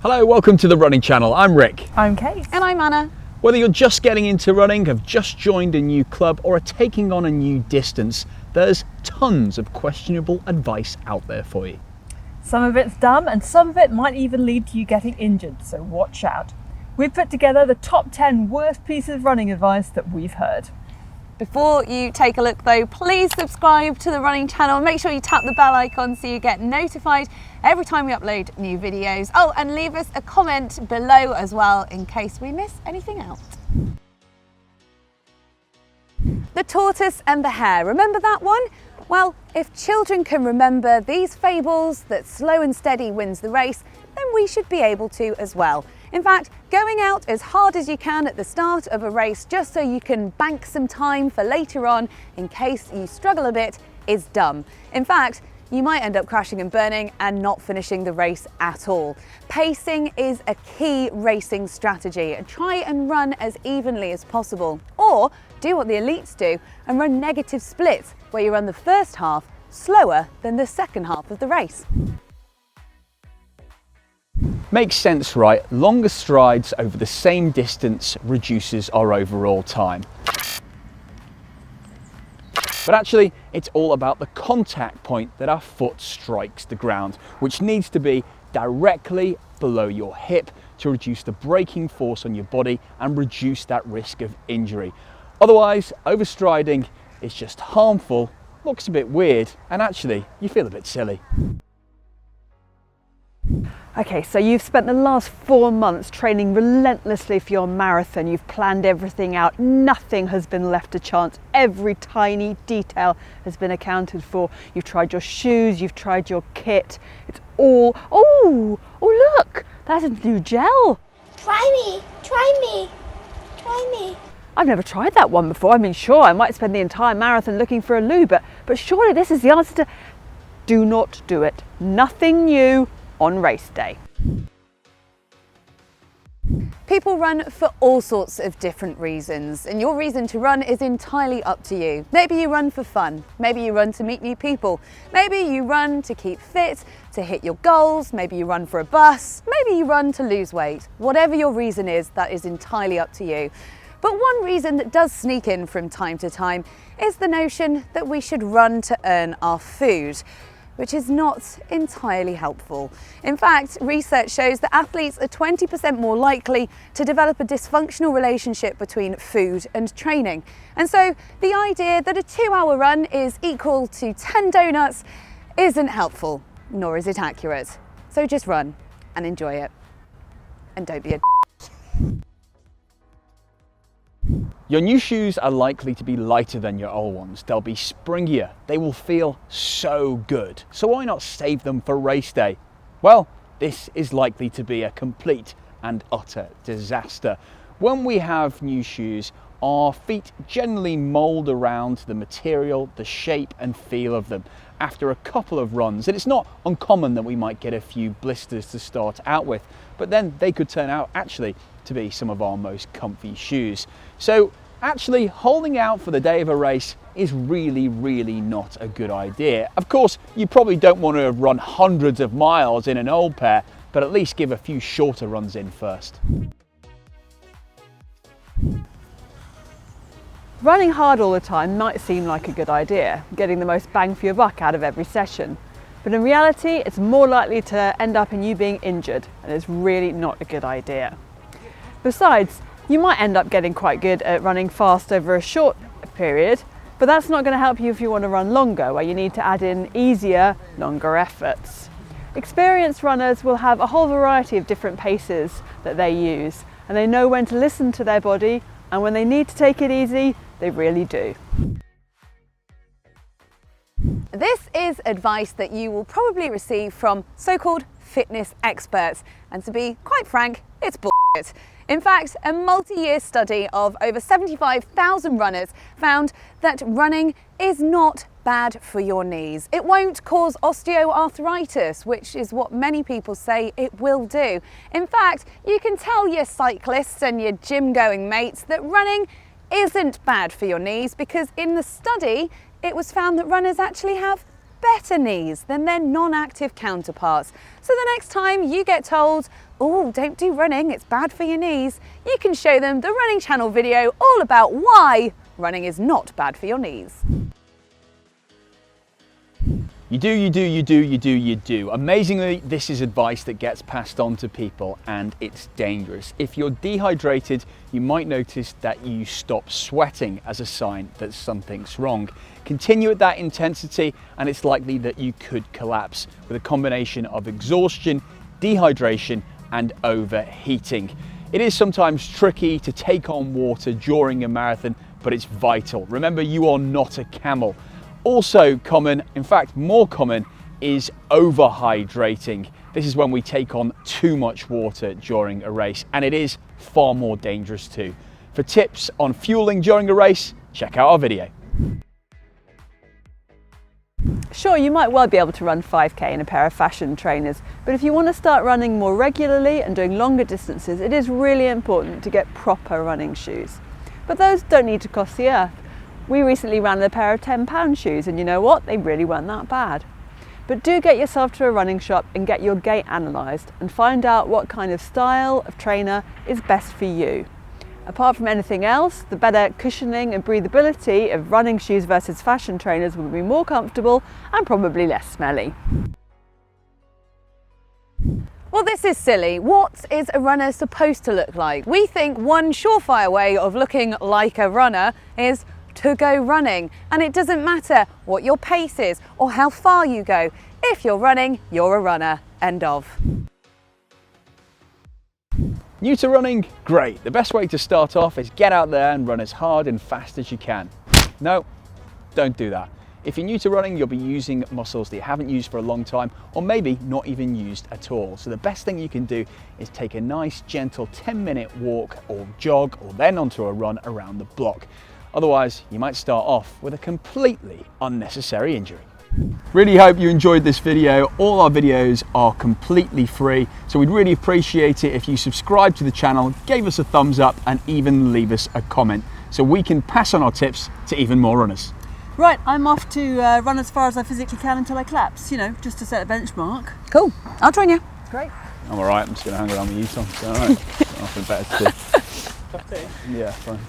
Hello, welcome to the Running Channel. I'm Rick. I'm Kate. And I'm Anna. Whether you're just getting into running, have just joined a new club, or are taking on a new distance, there's tons of questionable advice out there for you. Some of it's dumb and some of it might even lead to you getting injured, so watch out. We've put together the top 10 worst pieces of running advice that we've heard. Before you take a look though, please subscribe to the Running Channel and make sure you tap the bell icon so you get notified every time we upload new videos. Oh, and leave us a comment below as well in case we miss anything out. The tortoise and the hare, remember that one? Well, if children can remember these fables that slow and steady wins the race, then we should be able to as well. In fact, going out as hard as you can at the start of a race just so you can bank some time for later on in case you struggle a bit is dumb. In fact, you might end up crashing and burning and not finishing the race at all. Pacing is a key racing strategy, and try and run as evenly as possible. Or do what the elites do and run negative splits, where you run the first half slower than the second half of the race. Makes sense, right? Longer strides over the same distance reduces our overall time. But actually, it's all about the contact point that our foot strikes the ground, which needs to be directly below your hip to reduce the braking force on your body and reduce that risk of injury. Otherwise, overstriding is just harmful, looks a bit weird, and actually, you feel a bit silly. Okay, so you've spent the last 4 months training relentlessly for your marathon. You've planned everything out. Nothing has been left to chance. Every tiny detail has been accounted for. You've tried your shoes, you've tried your kit. It's all, oh look, that's a new gel. Try me, try me, try me. I've never tried that one before. I mean, sure, I might spend the entire marathon looking for a loo, but surely this is the answer to, do not do it. Nothing new on race day. People run for all sorts of different reasons, and your reason to run is entirely up to you. Maybe you run for fun, maybe you run to meet new people, maybe you run to keep fit, to hit your goals, maybe you run for a bus, maybe you run to lose weight. Whatever your reason is, that is entirely up to you. But one reason that does sneak in from time to time is the notion that we should run to earn our food, which is not entirely helpful. In fact, research shows that athletes are 20% more likely to develop a dysfunctional relationship between food and training. And so the idea that a 2-hour run is equal to 10 donuts isn't helpful, nor is it accurate. So just run and enjoy it. And don't be a Your new shoes are likely to be lighter than your old ones. They'll be springier. They will feel so good. So why not save them for race day? Well, this is likely to be a complete and utter disaster. When we have new shoes, our feet generally mold around the material, the shape and feel of them after a couple of runs. And it's not uncommon that we might get a few blisters to start out with, but then they could turn out actually to be some of our most comfy shoes. So actually holding out for the day of a race is really not a good idea. Of course, you probably don't want to run hundreds of miles in an old pair, but at least give a few shorter runs in first. Running hard all the time might seem like a good idea, getting the most bang for your buck out of every session. But in reality, it's more likely to end up in you being injured, and it's really not a good idea. Besides, you might end up getting quite good at running fast over a short period, but that's not going to help you if you want to run longer, where you need to add in easier, longer efforts. Experienced runners will have a whole variety of different paces that they use, and they know when to listen to their body, and when they need to take it easy, they really do. This is advice that you will probably receive from so-called fitness experts, and to be quite frank, it's bullshit. In fact, a multi-year study of over 75,000 runners found that running is not bad for your knees. It won't cause osteoarthritis, which is what many people say it will do. In fact, you can tell your cyclists and your gym-going mates that running isn't bad for your knees, because in the study, it was found that runners actually have better knees than their non-active counterparts. So the next time you get told, oh, don't do running, it's bad for your knees, you can show them the Running Channel video all about why running is not bad for your knees. You do. Amazingly, this is advice that gets passed on to people and it's dangerous. If you're dehydrated, you might notice that you stop sweating as a sign that something's wrong. Continue at that intensity and it's likely that you could collapse with a combination of exhaustion, dehydration and overheating. It is sometimes tricky to take on water during a marathon, but it's vital. Remember, you are not a camel. Also common, in fact more common, is overhydrating. This is when we take on too much water during a race, and it is far more dangerous too. For tips on fueling during a race, check out our video. Sure, you might well be able to run 5k in a pair of fashion trainers, but if you want to start running more regularly and doing longer distances, it is really important to get proper running shoes. But those don't need to cost the earth. We recently ran a pair of £10 shoes and you know what? They really weren't that bad. But do get yourself to a running shop and get your gait analysed and find out what kind of style of trainer is best for you. Apart from anything else, the better cushioning and breathability of running shoes versus fashion trainers will be more comfortable and probably less smelly. Well, this is silly. What is a runner supposed to look like? We think one surefire way of looking like a runner is to go running, and it doesn't matter what your pace is or how far you go. If you're running, you're a runner. End of. New to running? Great. The best way to start off is get out there and run as hard and fast as you can. No, don't do that. If you're new to running, you'll be using muscles that you haven't used for a long time, or maybe not even used at all. So the best thing you can do is take a nice, gentle 10-minute walk or jog, or then onto a run around the block. Otherwise, you might start off with a completely unnecessary injury. Really hope you enjoyed this video. All our videos are completely free, so we'd really appreciate it if you subscribe to the channel, gave us a thumbs up, and even leave us a comment so we can pass on our tips to even more runners. Right, I'm off to run as far as I physically can until I collapse, you know, just to set a benchmark. Cool, I'll join you. Great. I'm alright, I'm just going to hang around with you, Tom. It's alright. Nothing better to do. Yeah, fine.